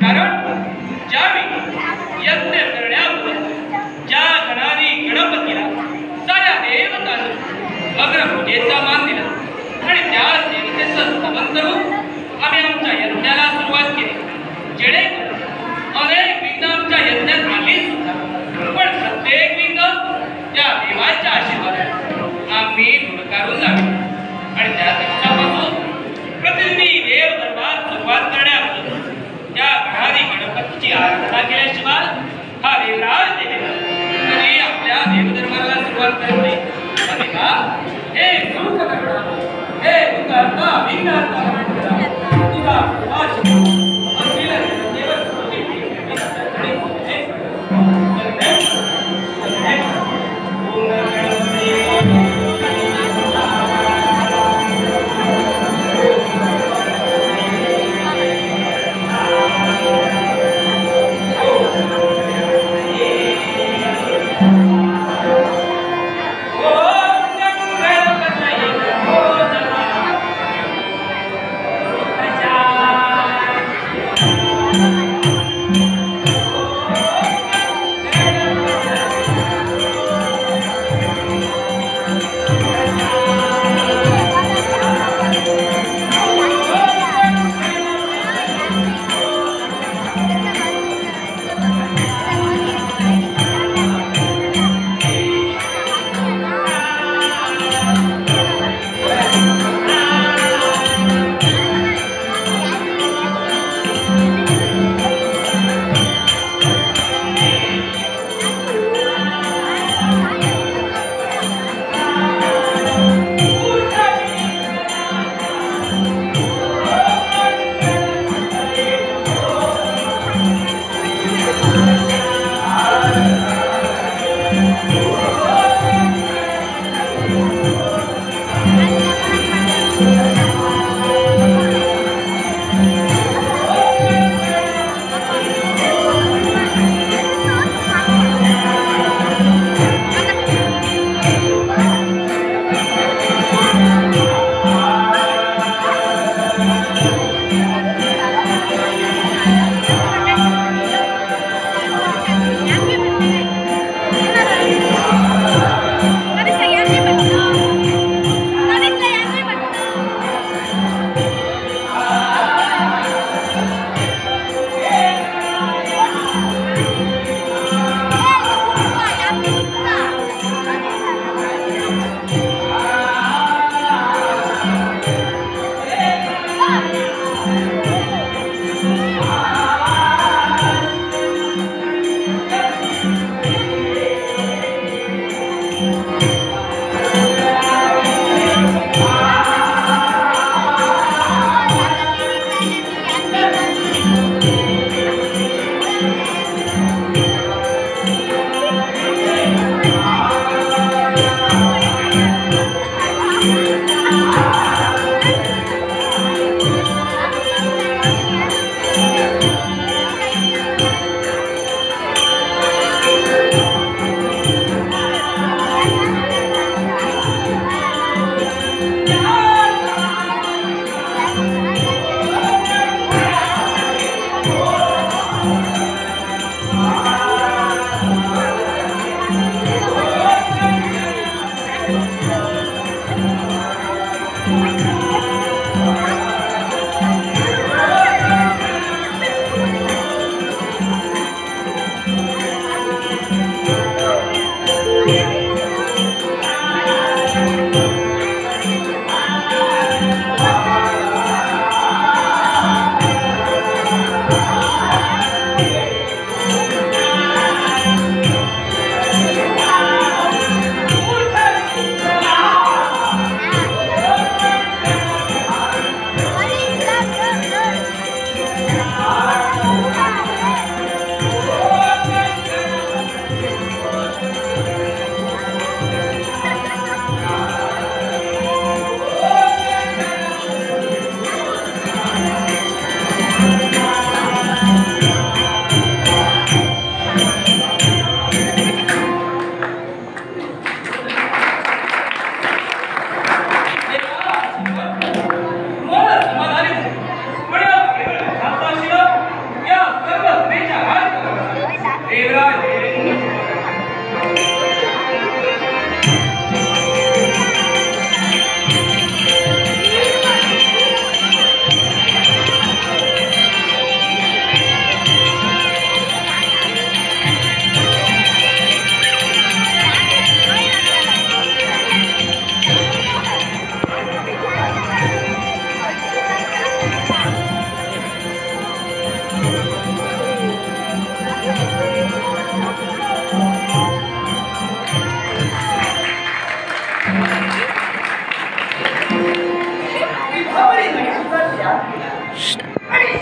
कारण ज्यावेळी यज्ञ करण्यापूर्वी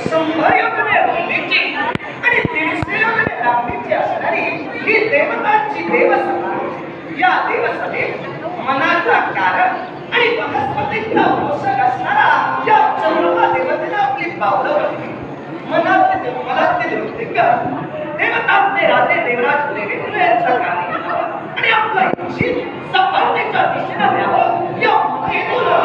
100 योजने रुंदीची आणि 150 योजने लांबीची असणारी ही देवतांची देवसभा. या देवसभेत मनाचा कारण आणि वनस्पतींचा पोषक असणारा या चंद्रमा देवतेने आपली पावलं वळली. मनातले देवतांचे राजे देवराज देवेंद्र यांच्या गाणी आणि आपला इच्छित सफलतेच्या दिशेने द्यावं या हेतूनं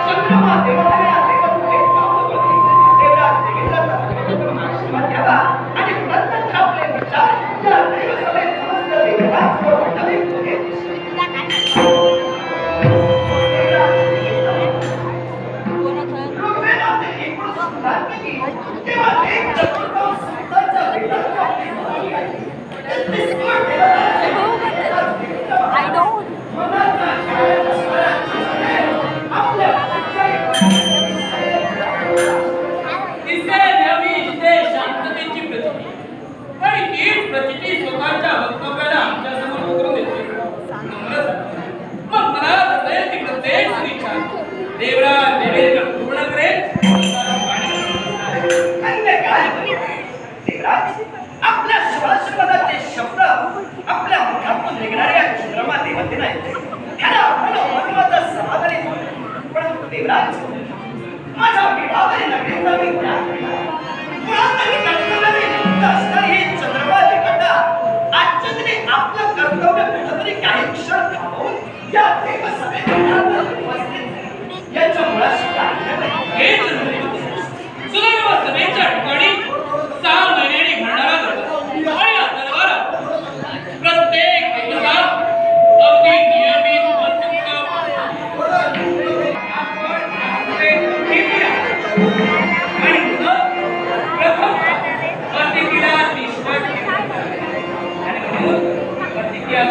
चंद्रमा देवतेने देवसभेत पावलं वळली. देवराज देवेंद्राचा सर्वोत्तम आशीर्वाद घ्यावा आणि नंतर आपले विचार या देवसभेत समस्त देवराज व मंडळी पुढे आपल्या शिवाशिवादाचे शब्द आपल्या मुखातून निघणाऱ्या चंद्रमा देवतेला येते. त्याला आपल्याला महत्वाचा समाधान येतो. परंतु देवराज माझा विवाहाने नगरीचा मी मुळात कर्तव्याने युक्त असणारी ही चंद्रमा देवता आजच्या दिनी आपलं कर्तव्य कुठंतरी काही क्षण थांबवून या देवसभेत उपस्थित याच्या मुळाशी काही सभेच्या ठिकाणी 6 महिन्यांनी घडणारा दरबार आणि या दरबारात प्रत्येक देवता अगदी नियमित आणि प्रथम प्रतिक्रिया निष्ठा आणि प्रतिक्रिया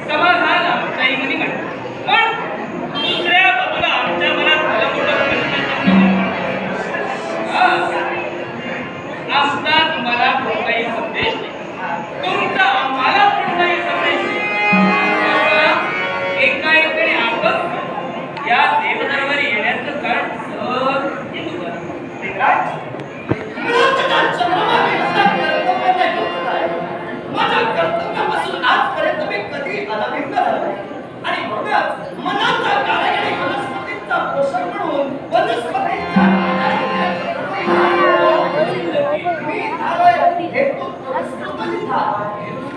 समाधान आमच्याही मनी म्हणतो. पण दुसऱ्या बाजूला आमच्या मनात आमचा तुम्हाला कोणताही संदेश नाही, तुमचा आम्हाला कोणताही संदेश नाही. एकाएकाने आपण या देवदरबारी येण्याचं कारण सहज येतो. माझ्या कर्तव्यापासून आजपर्यंत मी कधी अनभिज्ञ झालो आणि म्हणूनच मनाचा कारण आणि वनस्पतींचा पोषण म्हणून वनस्पतींचा मी झालोय हेतू प्रस्तुत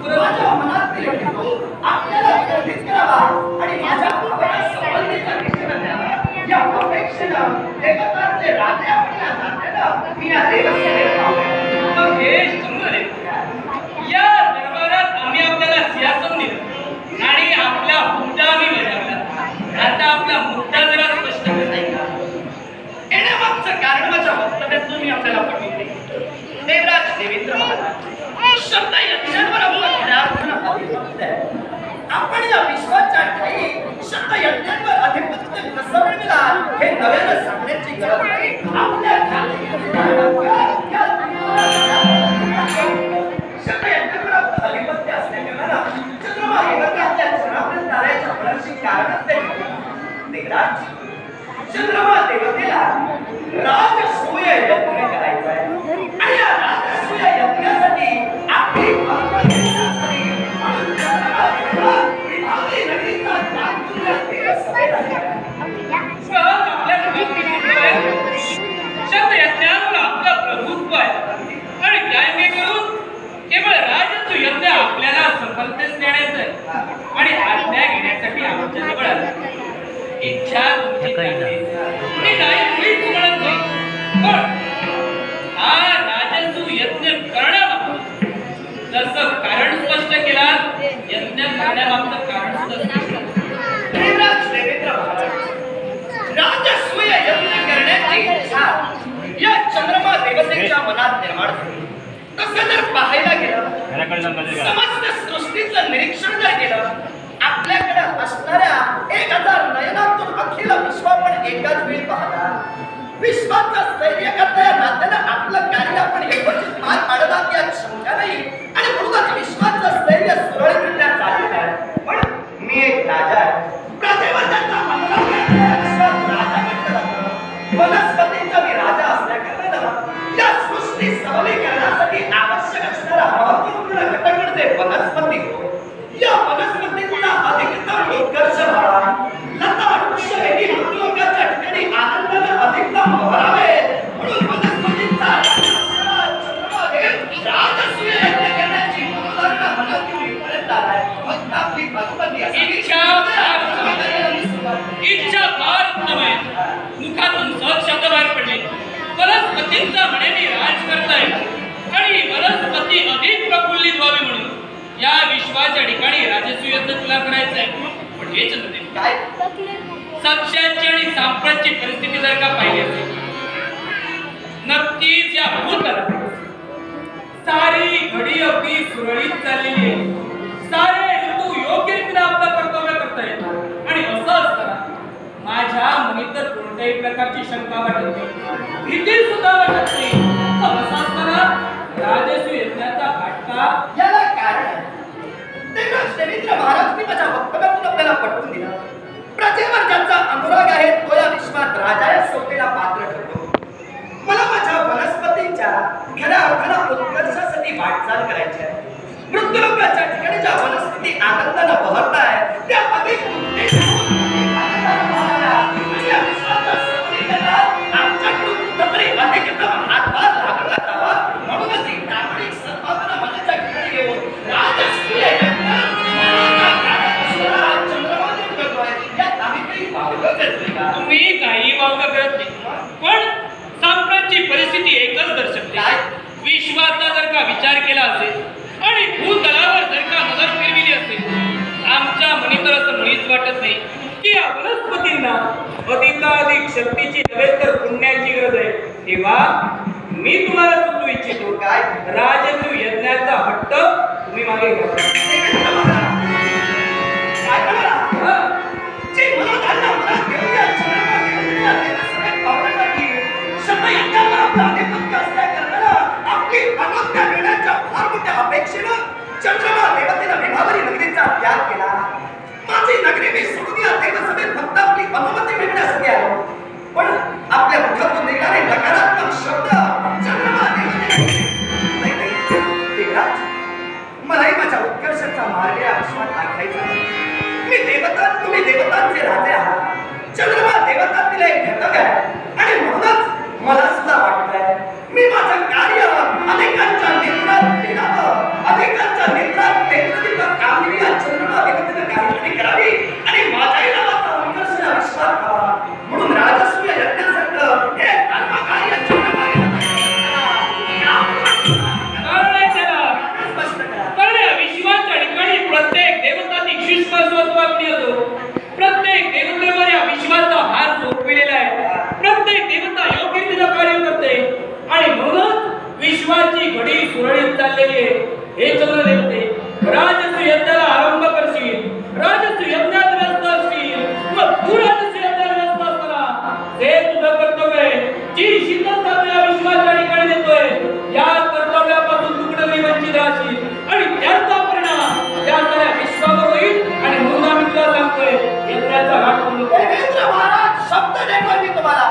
माझ्या मनातील हेतू आपल्याला गर्भित करावा आणि माझ्या भावना सफलतेच्या दिशेने द्यावा या अपेक्षेनं देवतांचे राजे आपल्या नात्यानं मी या देवसेवेत आलो. हे सुंदर या दरबारात आम्ही आपल्याला सिंहासन दिलं आणि आपला मुद्दा आम्ही बजावला. आता आपला मुद्दा जरा स्पष्ट करता येईल. येण्यामागचं कारण माझ्या वक्तव्यातून मी आपल्याला पटवते. देवराज देवेंद्र महाराज शब्द यज्ञांवर आपलं खऱ्या अर्थानं अधिपत्य आहे. आपण या विश्वाच्या ठाई शब्द यज्ञांवर अधिपत्य कसं मिळणार हे नव्यानं सांगण्याची गरज नाही. आपल्या शब्द यज्ञांवर आपलं अधिपत्य असल्यामुळे चंद्रमा देवतांच्या क्षणापर्यंत आल्याच्या फळाची कारणच ते देवराज चंद्रमा देवतेला राजसूय यज्ञ करायचा आहे आणि या राजसूय यज्ञासाठी आपली शब्द यज्ञावर आपलं प्रभुत्व आहे आणि काय करून केवळ राजसूय यज्ञ आपल्याला सफलतेस नेण्याचं आहे आणि आज्ञा घेण्यासाठी आमच्या जवळ इच्छा मी नाही मुळीच म्हणत नाही. पण हा राजसूय यज्ञ करण्याबाबत जसं कारण स्पष्ट केला यज्ञ करण्याबाबत कारण देवराज देवेंद्र राजसूय यज्ञ करण्याची इच्छा या चंद्रमा देवतेच्या मनात निर्माण झाली. तसं जर पाहायला गेलं समस्त सृष्टीचं निरीक्षण जर केलं आपल्याकडे असणाऱ्या 1000 नयनातून अखिल विश्व आपण एकाच वेळी पाहता विश्वाचं स्थैर्य करता या नात्यानं आपलं कार्य आपण यथोचित पार पाडतात यात शंका नाही आणि म्हणूनच विश्वाचं स्थैर्य सुरळीतरित्या चाललेलं आहे. पण मी एक राजा आहे. प्रजेवर ज्याचा मंगल आहे, विश्वात राजा म्हटलं जातं. वनस्पतींचा मी राजा असल्याकारणानं या सृष्टी सबलीकरणासाठी आवश्यक असणारा महत्त्वपूर्ण घटक म्हणजे वनस्पती. या वनस्पतींचा अधिकतम उत्कर्ष व्हावा, लता वृक्ष वेली मृत्युलोकाच्या ठिकाणी आनंदानं अधिकतम बहरावे म्हणून वनस्पतींचा राजसूय यज्ञ करण्याची मनोधारणा मनात येऊपर्यंत आलाय. फक्त आपली भगवती इच्छा फार उत्तम आहे. मुखातून सहज शब्द बाहेर पडले. वनस्पतींचा म्हणेने राज करताय आणि वनस्पती अधिक प्रफुल्लित व्हावी म्हणून या विश्वाच्या ठिकाणी राजसूय यज्ञ तुला करायचं आहे. पण हे चंद्रदेव काय सध्याची आणि सांप्रतची परिस्थिती जर का पाहिली असेल, नक्कीच या भूतलावर सारी घडी अगदी सुरळीत चाललेली आहे. सारे ऋतू योग्य रीतीने आपलं कर्तव्य करतायत आणि असं असताना माझ्या मनी तर कोणत्याही प्रकारची शंका वाटत नाही, भीती सुद्धा वाटत नाही. असं असताना राजसूय यज्ञाचा घाटका याला कारण आहे. देवराज देवेंद्र महाराजांनी माझ्या वक्तव्यातून आपल्याला पटवून दिलं. प्रजेवर ज्याचा अनुराग आहे तो या विश्वात राजा या सोबतीला पात्र ठरतो. मला माझ्या वनस्पतींच्या खऱ्या अर्थानं उत्कर्षासाठी वाटचाल करायची आहे. मृत्युलोकाच्या ठिकाणी ज्या वनस्पती आनंदानं बहरताय त्या अधिक आनंदानं बहराव्या आणि या विश्वाच्या सबलीकरणात आमच्याकडून कुठंतरी अधिकतम हातभार लागला जावा म्हणूनच ही प्रामाणिक सद्भावना मनाच्या ठिकाणी घेऊन राजसूय यज्ञ चंद्रमादेव करतोय. यात आम्ही काही वावगं करतोय का? तुम्ही काही वावगं करत नाही, पण सांप्रतची परिस्थिती एकच दर्शवते. विश्वाचा जर का विचार केला असेल आणि भूतलावर जर का नजर फिरविली असेल, आमच्या मनी तर असं मुळीच वाटत नाही की या वनस्पतींना अधिकाधिक शक्तीची नव्हे तर पुण्याची गरज आहे. तेव्हा मी तुम्हाला सुचवू इच्छितो, काय राजसूय यज्ञाचा हट्ट तुम्ही मागे घ्या. काय म्हणा जे मनोधारणा मनात घेऊन या चंद्रमादेवीने आपल्याला सगळ्यात पावलं टाकली. शब्द यज्ञाला आपलं आधिपत्य असल्याकारणानं आपली अनोख्या निर्णयाच्या फार मोठ्या अपेक्षेनं चंद्रमा देवतेनं विभावरी नगरीचा त्याग केला. माझी नगरी मी सोडून या देवसभेत फक्त आपली अनुमती मिळण्यासाठी आलो. पण आपल्या मुखातून निघणारे नकारात्मक शब्द चंद्रमा देवतेने देवराज मलाही माझ्या उत्कर्षाचा मार्ग या विश्वात दाखवायचा. मी देवता, तुम्ही देवतांचे राजे आहात. चंद्रमा देवतांतील एक घटक आहे आणि म्हणूनच मला सुद्धा वाटतंय मी माझं कार्य अनेकांच्या नेत्रात देणावं, अनेकांच्या नेत्रात नेतृत्व कामगिरी या चंद्रमा देवतेनं काहीतरी करावी आणि माझ्याही नावाचा उत्कर्ष या विश्वात व्हावा म्हणून राजसूय यज्ञासारखं हे कर्मकार्य चंद्रमा विश्वाच्या ठिकाणी प्रत्येक देवताची विश्वासवत्वाग्नी असो. प्रत्येक देवतेवर या विश्वाचा भार सोपविलेला आहे. प्रत्येक देवता योग्य रीतीनं कार्य करते आणि म्हणूनच विश्वाची घडी सुरळीत चाललेली आहे. हे चंद्रदेवते, राजसूय यज्ञाला आरंभ करशील, राजसूय यज्ञात व्यस्त असशील, मग तू राजसूय यज्ञात व्यस्त असताना हे तुझं कर्तव्य आहे. जी शीतलता तू या विश्वाच्या ठिकाणी देतोय या कर्तव्यापासून तू कुठे वंचित राहशील आणि त्याचा परिणाम त्या सगळ्या विश्वावर होईल. आणि म्हणून आम्ही तुला सांगतोय यज्ञाचा घाट बंद कर. देवेंद्र महाराज शब्द देतोय मी तुम्हाला.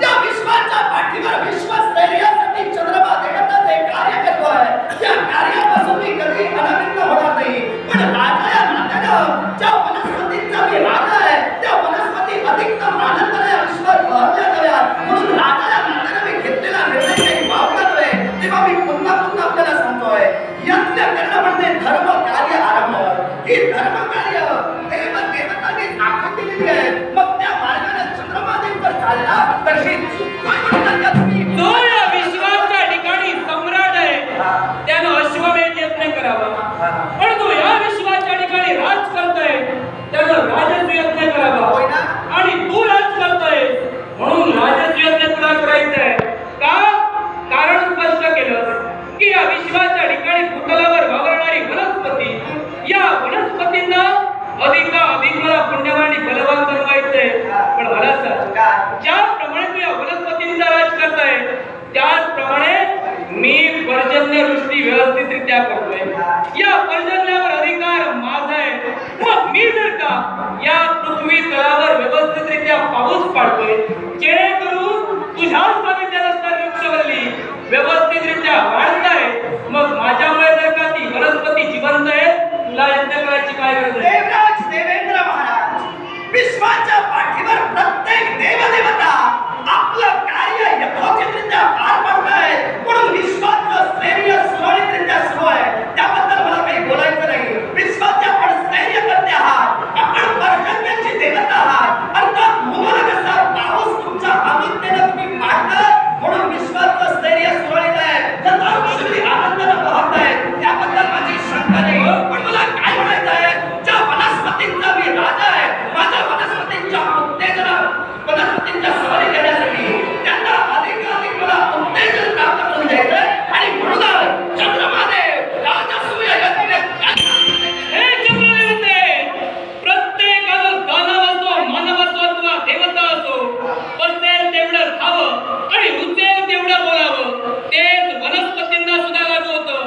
या विश्वाच्या पाठीवर विश्वस्थैर्यासाठी चंद्रमा देवताचे कार्य करतोय. या कार्यापासून मी कधी अनभिज्ञ होणार नाही. पण राजा या नात्यानं ज्या वनस्पतींचा मी राजा आहे त्या वनस्पती अधिकतम आनंदाने या विश्वात बहरल्या जाव्यात म्हणून राजा या नात्यानं मी घेतलेला निर्णय काही वावगा नव्हे. तेव्हा मी पुन्हा पुन्हा आपल्याला सांगतोय यज्ञ करणं म्हणजे धर्म कार्य आरंभ. ही धर्म कार्य देवतांनी आखून दिलेली आहे. मग त्या मार्गाने चंद्रमादेव जर चालला तर ही जो या विश्वाच्या ठिकाणी सम्राट आहे त्यानं अश्वमेध यज्ञ करावा. पण तो या विश्वाच्या ठिकाणी राज करतोय त्यानं राजसूय यज्ञ करावा. आणि तू राज करतोय म्हणून राजसूय यज्ञ तुला करायचंय का? कारण स्पष्ट केलं की या विश्वाच्या ठिकाणी भूतलावर वावरणारी वनस्पती या वनस्पतींना करतोय, या पर्जन्यावर अधिकार माझा आहे. मग मी जर का या पृथ्वी तळावर व्यवस्थितरित्या पाऊस पाडतोय, जेणेकरून तुझ्या सानिध्यात असणारी वृक्षवल्ली व्यवस्थितरित्या वाढताय, मग माझ्यामुळे जर का ती वनस्पती जिवंत आहे, तुला यज्ञ करायची काय गरज आहे? देवराज देवेंद्र महाराज, विश्वाच्या पाठीवर प्रत्येक देवदेवता आपलं कार्य यथोचितरित्या पार पाडताय, म्हणून विश्वाचं स्थैर्य सुरळीतरित्या सुरू आहे. त्याबद्दल मला काही बोलायचं नाही. विश्वाचे आपण स्थैर्य करते आहात, आपण पर्जन्याची देवता आहात. अर्थात मुलाला कसा पाऊस तुमच्या आदित्यने तुम्ही पाडलं, म्हणून विश्वाचं स्थैर्य सुरळीत आहे. जर आनंदानं पाहताय, त्याबद्दल माझी शंका नाही. पण मला काय म्हणायचं आहे, ज्या वनस्पतींचा मी राजा आहे, माझ्या वनस्पतींच्या उत्तेजना, वनस्पतींच्या सवारी देण्यासाठी त्यांना अधिकाधिक मला उत्तेजन प्राप्त करून द्यायचं आणि म्हणून चंद्रमादेव राजसूय यज्ञ हे चंद्रदेवते, प्रत्येकानं दानव असो, मानव असो अथवा देवता असो, पचेल तेवढं खावं आणि रुचेल तेवढं बोलावं. तेच वनस्पतींना सुद्धा लागू होतं.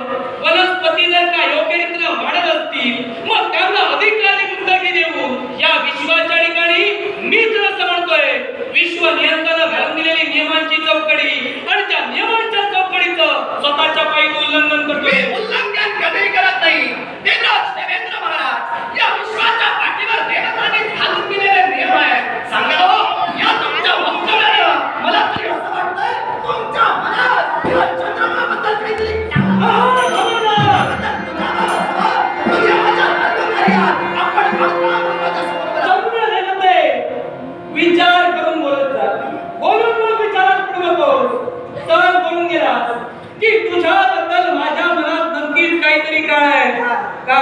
वनस्पती जर का योग्य रीतीनं वाढत असतील, मग त्यांना अधिकाधिक उदकी देऊ. या विश्वाच्या ठिकाणी मी तर असं म्हणतोय, विश्व नियंत्रण घालून दिलेली नियमांची चौकडी आणि त्या नियमांच्या चौकडीचं स्वतःच्या पायी उल्लंघन करतोय. उल्लंघन कधी करत नाही. देवराज देवेंद्र महाराज, या विश्वाच्या पाठीवर देवतांनी घालून दिलेले नियम आहेत. सांगा हो, या तुमच्या वक्तव्यानं मला तरी असं वाटतंय, तुमच्या मनात या चंद्रमाबद्दल काहीतरी विचार करून बोलत जा. बोलून मग विचारात पडू नकोस. तर बोलून गेलास की तुझ्याबद्दल माझ्या मनात नक्कीच काहीतरी काय आहे का?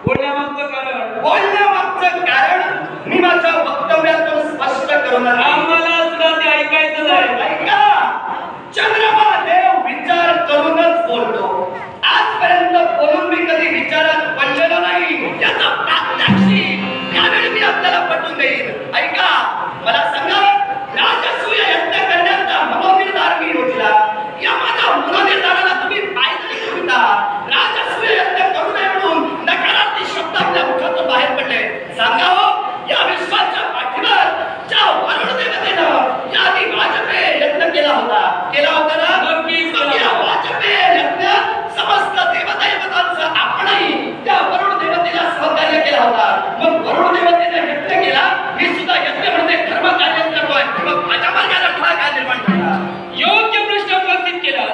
बोलण्यामागचं कारण, बोलण्यामागचं कारण मी माझ्या वक्तव्यातून स्पष्ट करून आम्हाला सुद्धा ते ऐकायचं नाही. ऐका, चंद्रमा देव विचार करूनच बोलतो. आजपर्यंत बोलून मी कधी विचारात पडलेलो नाही, याचा प्रात्यक्षिक यावेळी मी आपल्याला पटवून देईन. ऐका, मला सांगा, राजसूय यज्ञ करण्याचा मनोनिर्धार मी योजला. या माझ्या मनोनिर्धाराला तुम्ही पायदळी करूता. राजसूय यज्ञ करू नये म्हणून नकारार्थी शब्द आपल्या मुखातून बाहेर पडले. सांगा हो, या विश्वाच्या पाठीवर ज्या वरुण देवतेनं यादी वाजपेय यज्ञ केला होता ना? नक्कीच या वाजपेय यज्ञ समस्त देवदेवतांचा आपणही त्या वरुण देवतेला सहकार्य केला होता. मग वरुण देवतेने यज्ञ केला, मी सुद्धा यज्ञ म्हणजे धर्म कार्य करतोय. मग माझ्या मार्गाला अडथळा काय निर्माण केला? योग्य प्रश्न उपस्थित केला.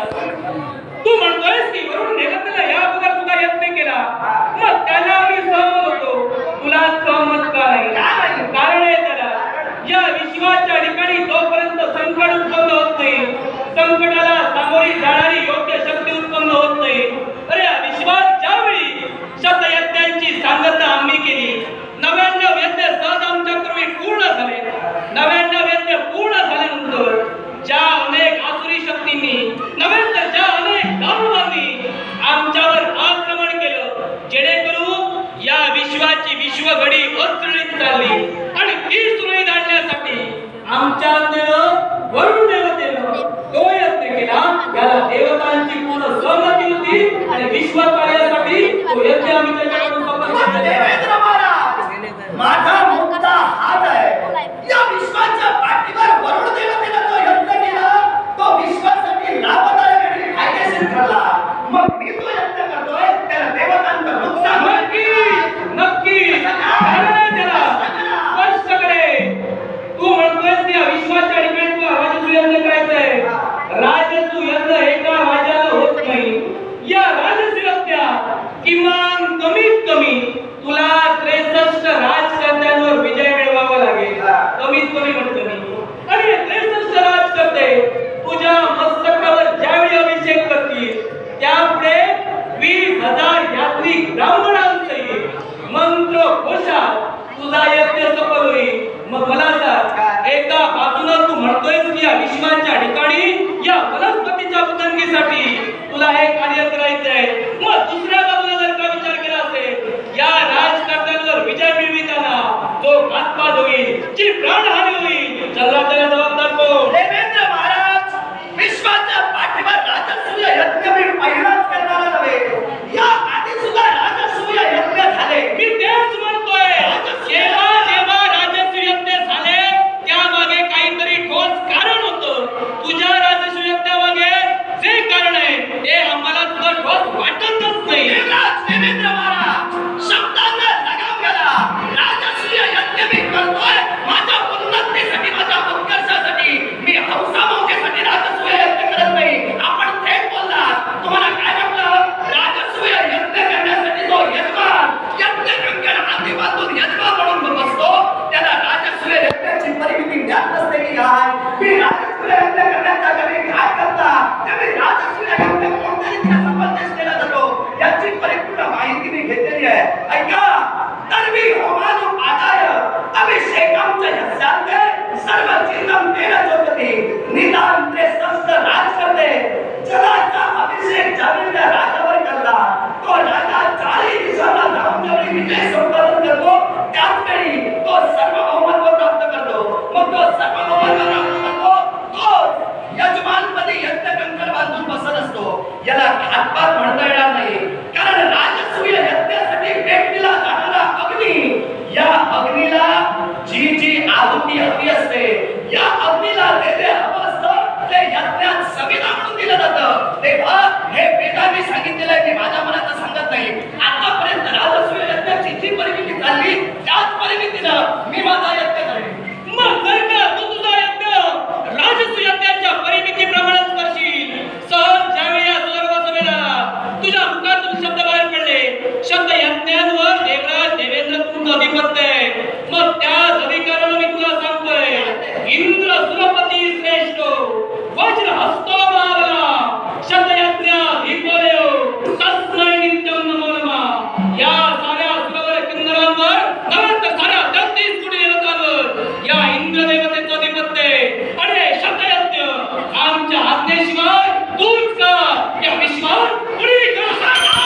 तू म्हणतोयस की वरुण देवतेला या अगोदर सुद्धा यज्ञ केला, मग त्याला मी सहमत होतो, तुला सहमत का नाही? कारण आहे त्याला, या विश्वाच्या ठिकाणी जोपर्यंत संकट उत्पन्न होत नाही, संकटाला सामोरी जाणारी योग्य शक्ती उत्पन्न होत नाही. अरे या विश्वात ज्यावेळी शतयज्ञांची सांगता आम्ही केली, 99 यज्ञ सहज आमच्या पूर्वी पूर्ण झाले. 99 यज्ञ पूर्ण झाल्यानंतर ज्या अनेक आसुरी शक्तींनी, नव्हे तर ज्या अनेक दानवांनी आमच्यावर आक्रमण केलं, जेणेकरून या विश्वाची विश्वघडी असुरळीत चालली आणि ती सुरळीत आणण्यासाठी आमच्या वरुण देवतेनं तो यज्ञ केला. याला देवतांची पूर्ण सहमती होती आणि विश्व कार्यासाठी तो यज्ञ आम्ही त्याच्याकडून सफल केला. देवेंद्र महाराज, माझा मुद्दा हाच आहे. या विश्वाच्या पाठीवर वरुण देवतेनं जो यज्ञ केला, तो विश्वासाठी लाभदायक आणि फायदेशीर ठरला. मग मी तो यज्ञ करतोय, त्याला देवतांचं नुकसान होईल. नक्की त्याला स्पष्ट करे. तू म्हणतोयस की या विश्वाच्या ठिकाणी तुला राजसूय यज्ञ करायचंय. राजसूय यज्ञ एका राजाला होत नाही. या राजसूय यज्ञात किमान कमीत कमी तुला 63 राजकर्त्यांवर विजय मिळवावा लागेल. कमीत कमी म्हणतो मी. आणि 63 राजकर्ते तुझ्या मस्तकावर ज्यावेळी अभिषेक करतील, त्यापुढे 20,000 यात्रिक ब्राह्मणांसहित मंत्र घोषात तुझा यज्ञ सफल होईल. मग मला सांग, एका बाजूला तू म्हणतोयस की या विश्वाच्या ठिकाणी या वनस्पतीच्या बुद्धिंगीसाठी तुला हे कार्य करायचंय, मग दुसऱ्या बाजूला जर का विचार केला असेल, या राजकर्त्यांवर विजय मिळविताना जो घातपात होईल, जी प्राणहानी होईल, चला त्याला जबाबदार कोण? देवेंद्र महाराज, विश्वाच्या पाठीवर राजसूय यज्ञ मी पहिलाच करणारा नव्हे. केलेली आहे. ऐका, तर्वी होमानु आदाय अभिषेकांच्या यस्यांते सर्व चिन्हम तेन ज्योतिती निदान ते संस्थ राज करते. जगाचा अभिषेक ज्यावेळी राजावर करला, तो राजा 40 दिवसांना जाऊन ज्यावेळी विजय संपादन करतो, त्याच वेळी तो सार्वभौमत्व प्राप्त करतो. मग तो सार्वभौमत्व प्राप्त करतो, तो यजमानपदी यज्ञ कंकण बांधून बसत असतो. याला घातपात म्हणता येणार नाही, कारण राजसूय यज्ञासाठी पेटविला जाणारा अग्नी, या अग्नीला जी जी आहुती हवी असते, या अग्नीला जे जे हवं असतं ते यज्ञात सविधा म्हणून दिलं जातं. तेव्हा हे वेदांनी सांगितलेलं आहे, मी माझ्या मनाचं सांगत नाही. आतापर्यंत राजसूय यज्ञाची जी परिमिती चालली त्याच परिमितीनं मी माझा यज्ञ करेन. मग जर का तू तुझा यज्ञ राजसूय यज्ञाच्या परिमितीप्रमाणेच करशील, सहज ज्यावेळी या सर्व सभेला तुझ्या मुखातून शब्द बाहेर पडले, शब्द यज्ञांवर देवराज देवेंद्र तुमचं अधिपत्य आहे, मग त्या अधिकारानं मी तुला सांगतोय, इंद्र सुरपती श्रेष्ठ वज्र हस्तो महाबला शब्द यज्ञ हिपोयो तस्मै नित्यं नमो नमः. या साऱ्या सुरवर किन्नरांवर नव्हे तर साऱ्या 33 कोटी देवतांवर या इंद्र देवतेचं अधिपत्य आहे. आणि हे शब्द यज्ञ आमच्या आज्ञेशिवाय तूच कर, या विश्वात कुणी करू शकणार.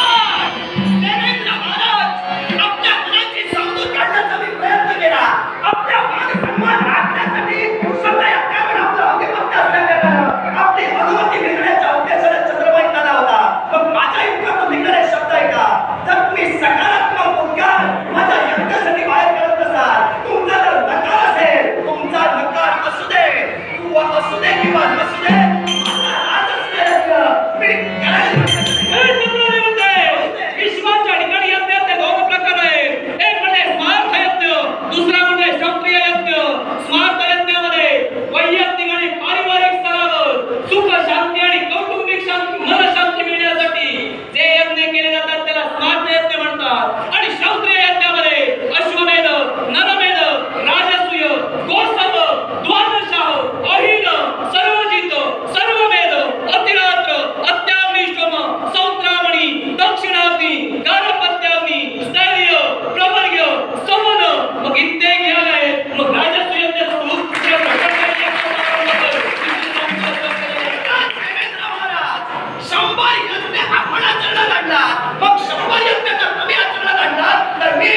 देवेंद्र महाराज, आपल्या मनाची समजूत काढण्याचा मी प्रयत्न केला. आपल्या मान सन्मान राखण्यासाठी सध्या यज्ञावर आपलं अधिपत्य असल्याकारणानं आपली अनुमती घेण्याच्या उद्देशाने चंद्रबाई आला होता. मग माझ्या युक्तातून निघणारे शब्द आहे का? जर तुम्ही सकारात्मक उद्गार माझ्या यज्ञासाठी बाहेर करत नसाल, तुमचा जर नकार असेल, तुमचा नकार असू दे किंवा असू दे किंवा नसू दे, माझा राजसूय यज्ञ मी करायला विश्वाच्या ठिकाणी यज्ञाचे 2 प्रकार आहेत. एक म्हणजे स्मार्थ यज्ञ, दुसरा म्हणजे क्षत्रिय यज्ञ. स्मार्थ यज्ञामध्ये वैयक्तिक आणि पारिवारिक स्तरावर सुख शांती आणि कौटुंबिक शांती मनशांती मिळण्यासाठी जे यज्ञ केले जातात त्याला स्मार्थ यज्ञ म्हणतात. आणि क्षत्रिय यज्ञामध्ये अश्वमेध, नरमेध, राजसूय, गोसव, द्वादशाह, अहिन, सर्वजित, सर्वमेध, अतिरात्र, अत्याग्निष्टम, सौत्रामणी, दक्षिणाग्नी, गारपत्याग्नी, स्थैर्य, प्रवर्ग्य, सवन, मग इत्यादी आहेत. मग राजसूय यज्ञ सोडून दुसऱ्या प्रकारच्या देवेंद्र महाराज, 100 यज्ञ आपण आचरणात आणला, मग 100 यज्ञ जर तुम्ही आचरणात आणला तर मी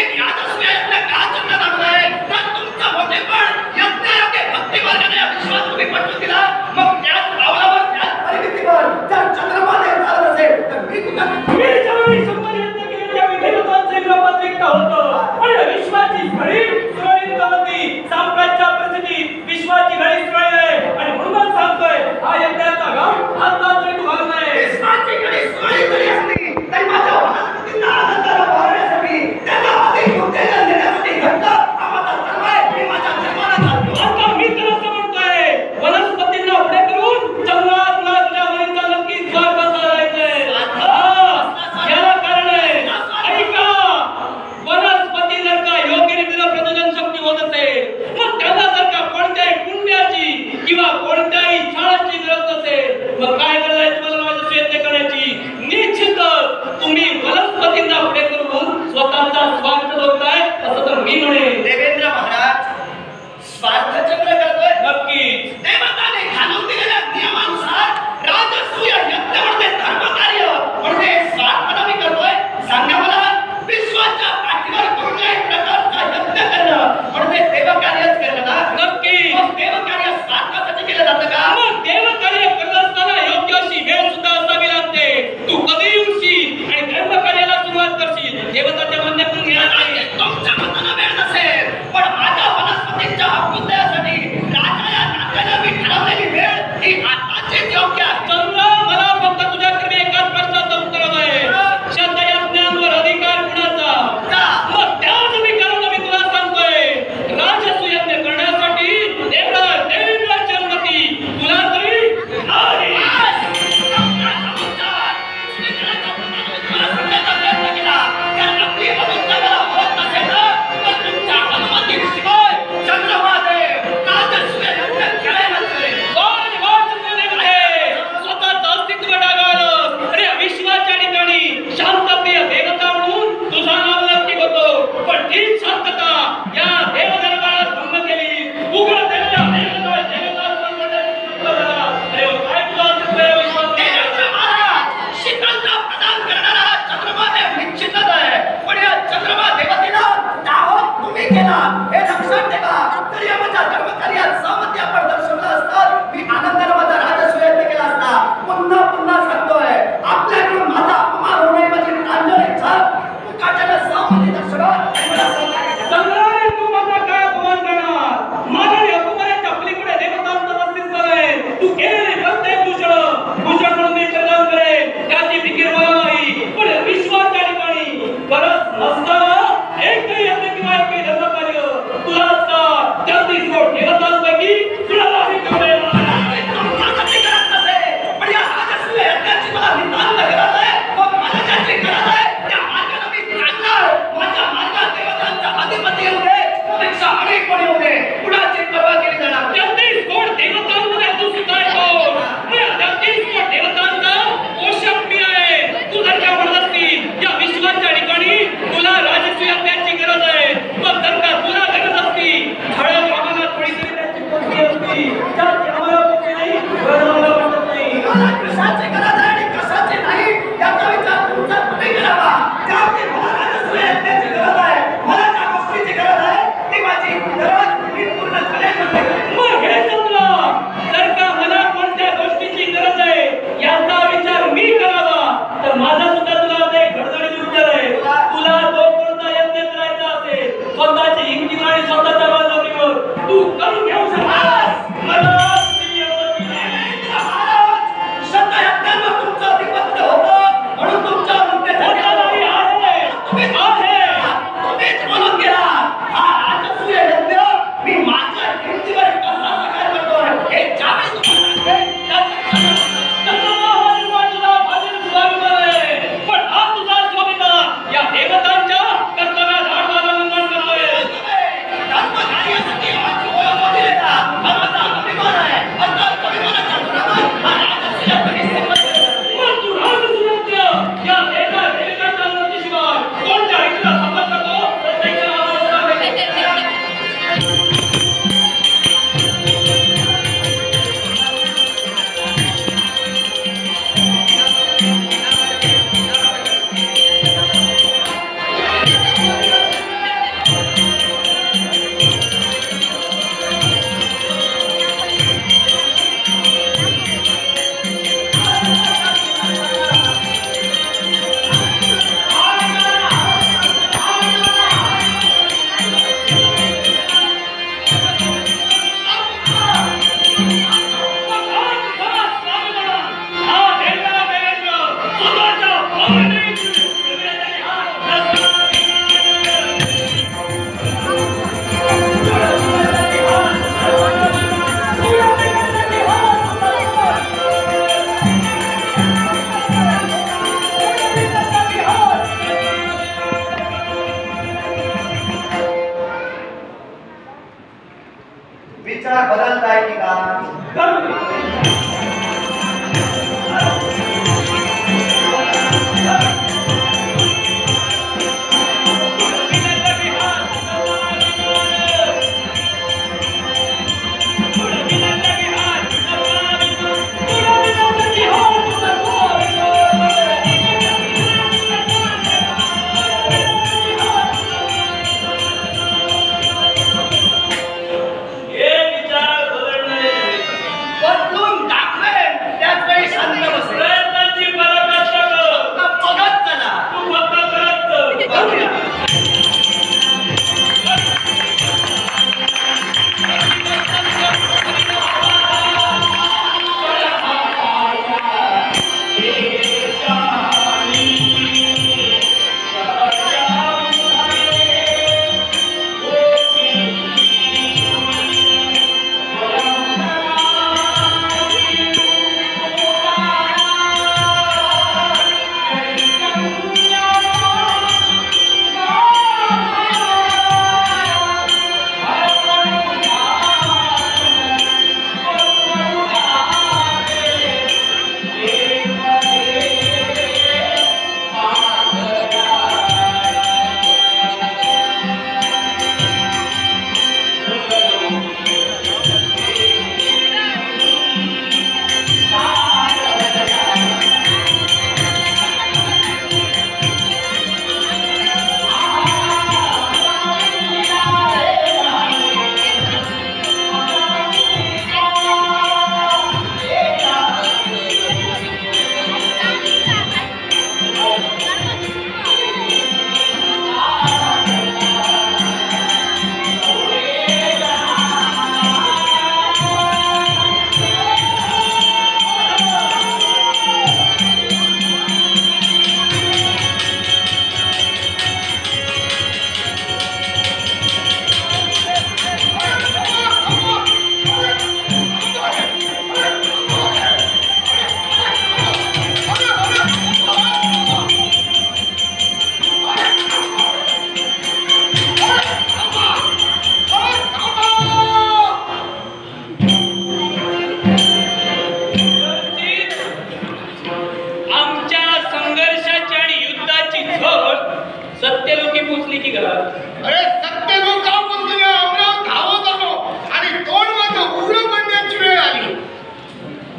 होती की घरात. अरे सत्य लोकांपासून अमराव धावत आलो आणि तोंड माझं उघडं पडण्याची वेळ आली.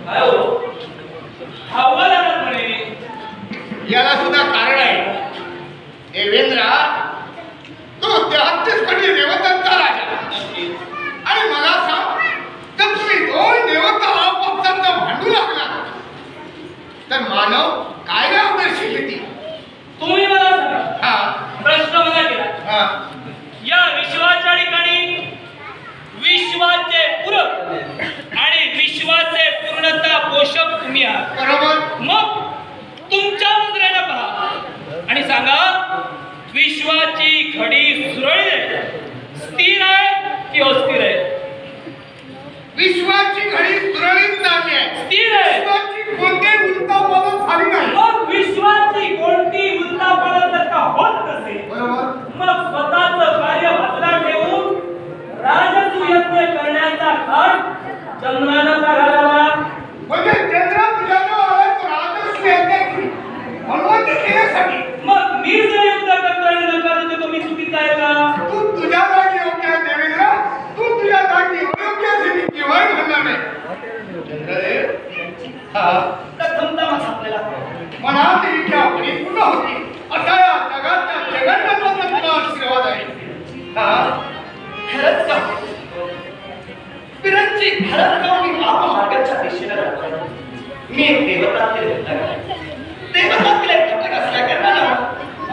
काय हो धावला जाणार म्हणे. याला सुद्धा कारण आहे. देवेंद्रा, तो 33 कोटी देवतांचा राजा आणि मला सांग, तर तुम्ही 2 देवता आपापसांचा भांडू लागला तर मानव काय नावदर्शी घेतील? तुम्ही मला सांगा. हा प्रश्न मला केला. हा या विश्वाच्या ठिकाणी विश्वाचे पूरक आणि विश्वाचे पूर्णता पोषक तुम्ही आहात. बरोबर. मग तुमच्या नजरेने पहा आणि सांगा, विश्वाची घडी सुरळीत आहे, स्थिर आहे की अस्थिर आहे? विश्वाची घडी सुरळीत चालली आहे, स्थिर आहे. विश्वाची कोणती उलटापालट झाली नाही. मग विश्वाची कोणती उलटापालट जर का होत नसेल, बरोबर. मग स्वतःचं कार्य बाजूला ठेवून राजसूयज्ञ करण्याचा खर्च चंद्रानं का घालावा? म्हणजे चंद्र तुझ्याजवळ आलाय तो राजसूय यज्ञाची हनुमंत केल्यासाठी. मग मी जर युद्ध करतो आणि नकार देतो, मी चुकीचा आहे का? तू तुझ्या जागी योग्य आहे देवेंद्र, तू तुझ्या जागी अयोग्य आहे मी केव्हाही म्हणणार नाही. चंद्रदेव, हा प्रथमतः माझा आपल्याला मनात इच्छा परिपूर्ण होती असा या जगाच्या जगन्नाथाचा तुला आशीर्वाद आहे. हा खरंच का विरंची खरंच का मी महामार्गाच्या दिशेने जातोय. मी एक देवतातील घटक आहे. देवतातील एक घटक असल्या कारणानं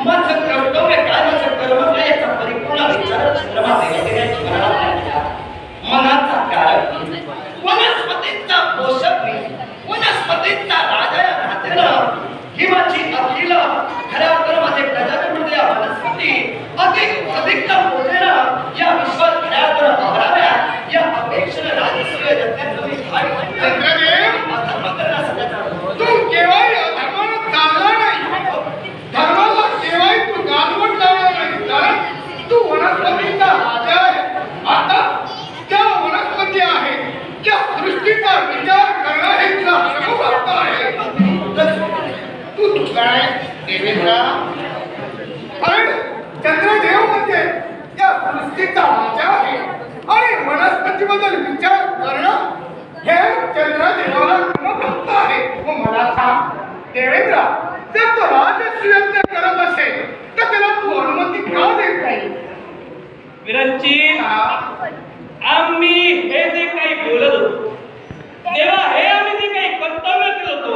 माझं कर्तव्य काय, माझं कर्म काय याचा परिपूर्ण विचार चंद्रमा देवतेच्या जीवनाला लागला. मनाचा कारक वनस्पतींचा पोषक मी, वनस्पतींचा राजा या नात्यानं ही माझी अखिल खऱ्या अर्थानं माझे प्रजाजनमध्ये या वनस्पती अधिकतम बोललेला या विश्वात खऱ्या अर्थानं वावराव्या या अपेक्षेनं राजसूय यज्ञात मी भाग घेतला. चंद्रदेव, धर्म करण्यासाठी तू केव्हाही अधर्मानं चालला नाही, धर्माला केव्हाही तू गालवट लावला नाही, कारण तू वनस्पतीचा राजा आहे. आता त्या वनस्पती आहे त्या सृष्टीचा विचार करणं हे तुला सर्वप्राप्त आहे. तू काय देवेंद्रा? कारण चंद्रदेव म्हणजे या सृष्टीचा राजा आहे आणि वनस्पतीबद्दल विचार करणं हे चंद्रदेवाला क्रमप्राप्त आहे. व मला सांग देवेंद्रा, जर तो राजसूयज्ञ करत असेल तर त्याला तू अनुमती का देत नाही? विरंची, आम्ही हे जे काही बोलत होतो तेव्हा हे आम्ही जे काही कर्तव्य केलं होतो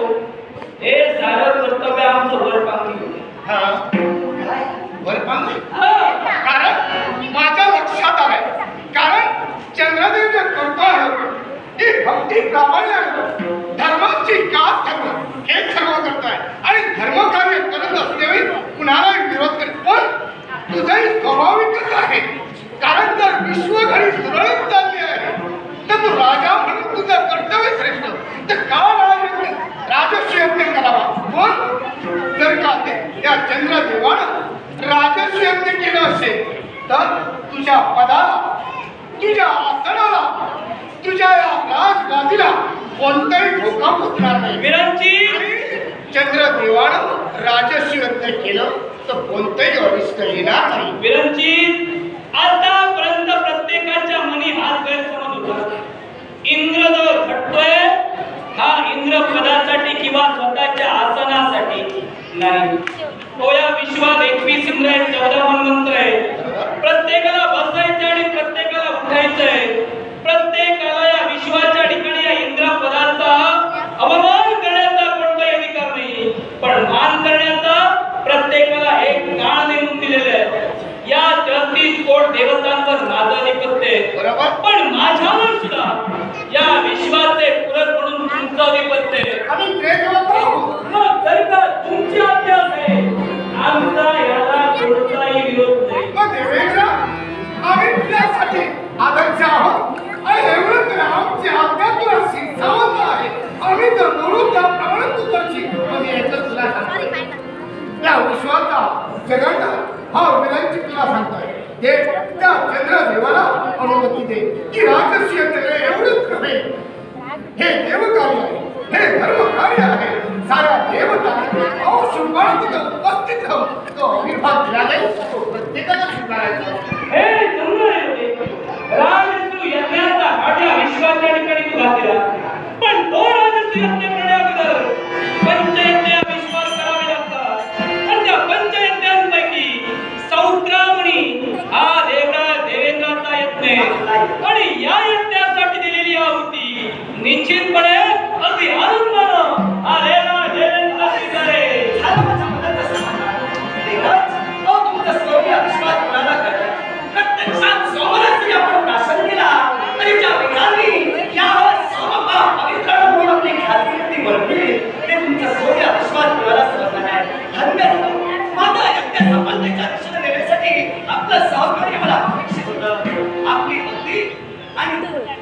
हे सारं कर्तव्य आमचं वरपांगी होतं. कारण माझ्या लक्षात आलंय, कारण चंद्रदेव जे करतो आहे ती भक्ती प्रामाण्यानं धर्माची कास धर्म हे सर्व करत आहे आणि धर्म कार्य करत असतेवेळी कुणाला विरोध करत. पण तुझंही स्वाभाविकच आहे, कारण जर विश्वघडी सुरळीत चालली आहे तर तू राजा म्हणून तुझं कर्तव्य श्रेष्ठ, तर का राजसूयज्ञ करावा? पण जर का त्या चंद्रदेवानं राजसूयज्ञ केलं असेल तर तुझ्या पदाला, तुझ्या आसनाला, तुझ्या या राजगादीला कोणताही धोका पोचणार नाही. विरंची, चंद्रदेवानं राजसूयज्ञ केलं तर कोणतंही अरिष्ट येणार नाही. विरंची, आतापर्यंत प्रत्येकाच्या मनी हाच गैरसमज होता. इंद्र जो घडतोय हा इंद्र पदासाठी किंवा स्वतःच्या आसनासाठी नाही. तो या विश्वात 21 इंद्र आहेत, 14 मन्वंतर आहे. प्रत्येकाला बसायचं आणि प्रत्येकाला उठायचंय. प्रत्येकाला या विश्वाच्या ठिकाणी या इंद्र पदाचा अवमान करण्याचा कोणताही अधिकार नाही, पण मान करण्याचा प्रत्येकाला एक काळ नेमून दिलेलं आहे. या 33 कोट देवतांवर माझं अधिपत्य आहे. बरोबर. पण माझ्यावर सुद्धा या विश्वाचे पूरक म्हणून तुमचं अधिपत्य आहे. आणि ते देवता आहोत. मग जर का तुमची आज्ञा असेल, आमचा याला कोणताही विरोध नाही. मग देवेंद्र, आम्ही तुझ्यासाठी आदर्श आहोत आणि एवढं तर आमची आज्ञा तुला शिक्षावत आहे. आम्ही जर बोलू त्याप्रमाणे तू करशील. मग याचं तुला सांगतो, या विश्वाचा जगन्नाथ हा विरंची तुला सांगतोय, हे त्या चंद्रदेवाला अनुमती दे की राजसूय चंद्र एवढंच नव्हे, हे देवकार्य आहे, हे धर्मकार्य आहे. साऱ्या देवतांना अवशुभात उपस्थित राहून तो अविर्भाव दिला जाईल. तो प्रत्येकाला मातृतेच्या दिशेने नेण्यासाठी आपलं सहकार्य मला अपेक्षित होतं. आपली बुद्धी आणि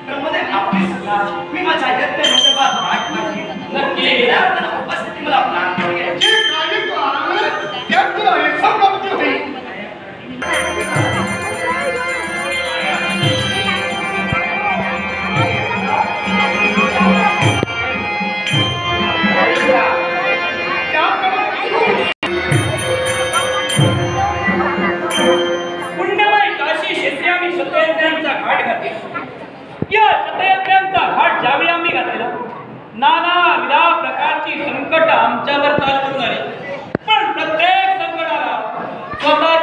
ब्रह्मदेव आपली सुद्धा मी माझ्या यज्ञ मंडपात वाट मारली. नक्की. उपस्थिती मला प्राप्त होईल. जे काही तू आणलं त्यात तुला हे प्राप्त होईल. पुण्यमय काशी क्षेत्री आम्ही शतयज्ञांचा घाट घातला. या शतयज्ञांचा घाट ज्यावेळी आम्ही घातलेला नाना प्रकारची संकट आमच्यावर चालून आली. पण प्रत्येक संकटाला स्वतः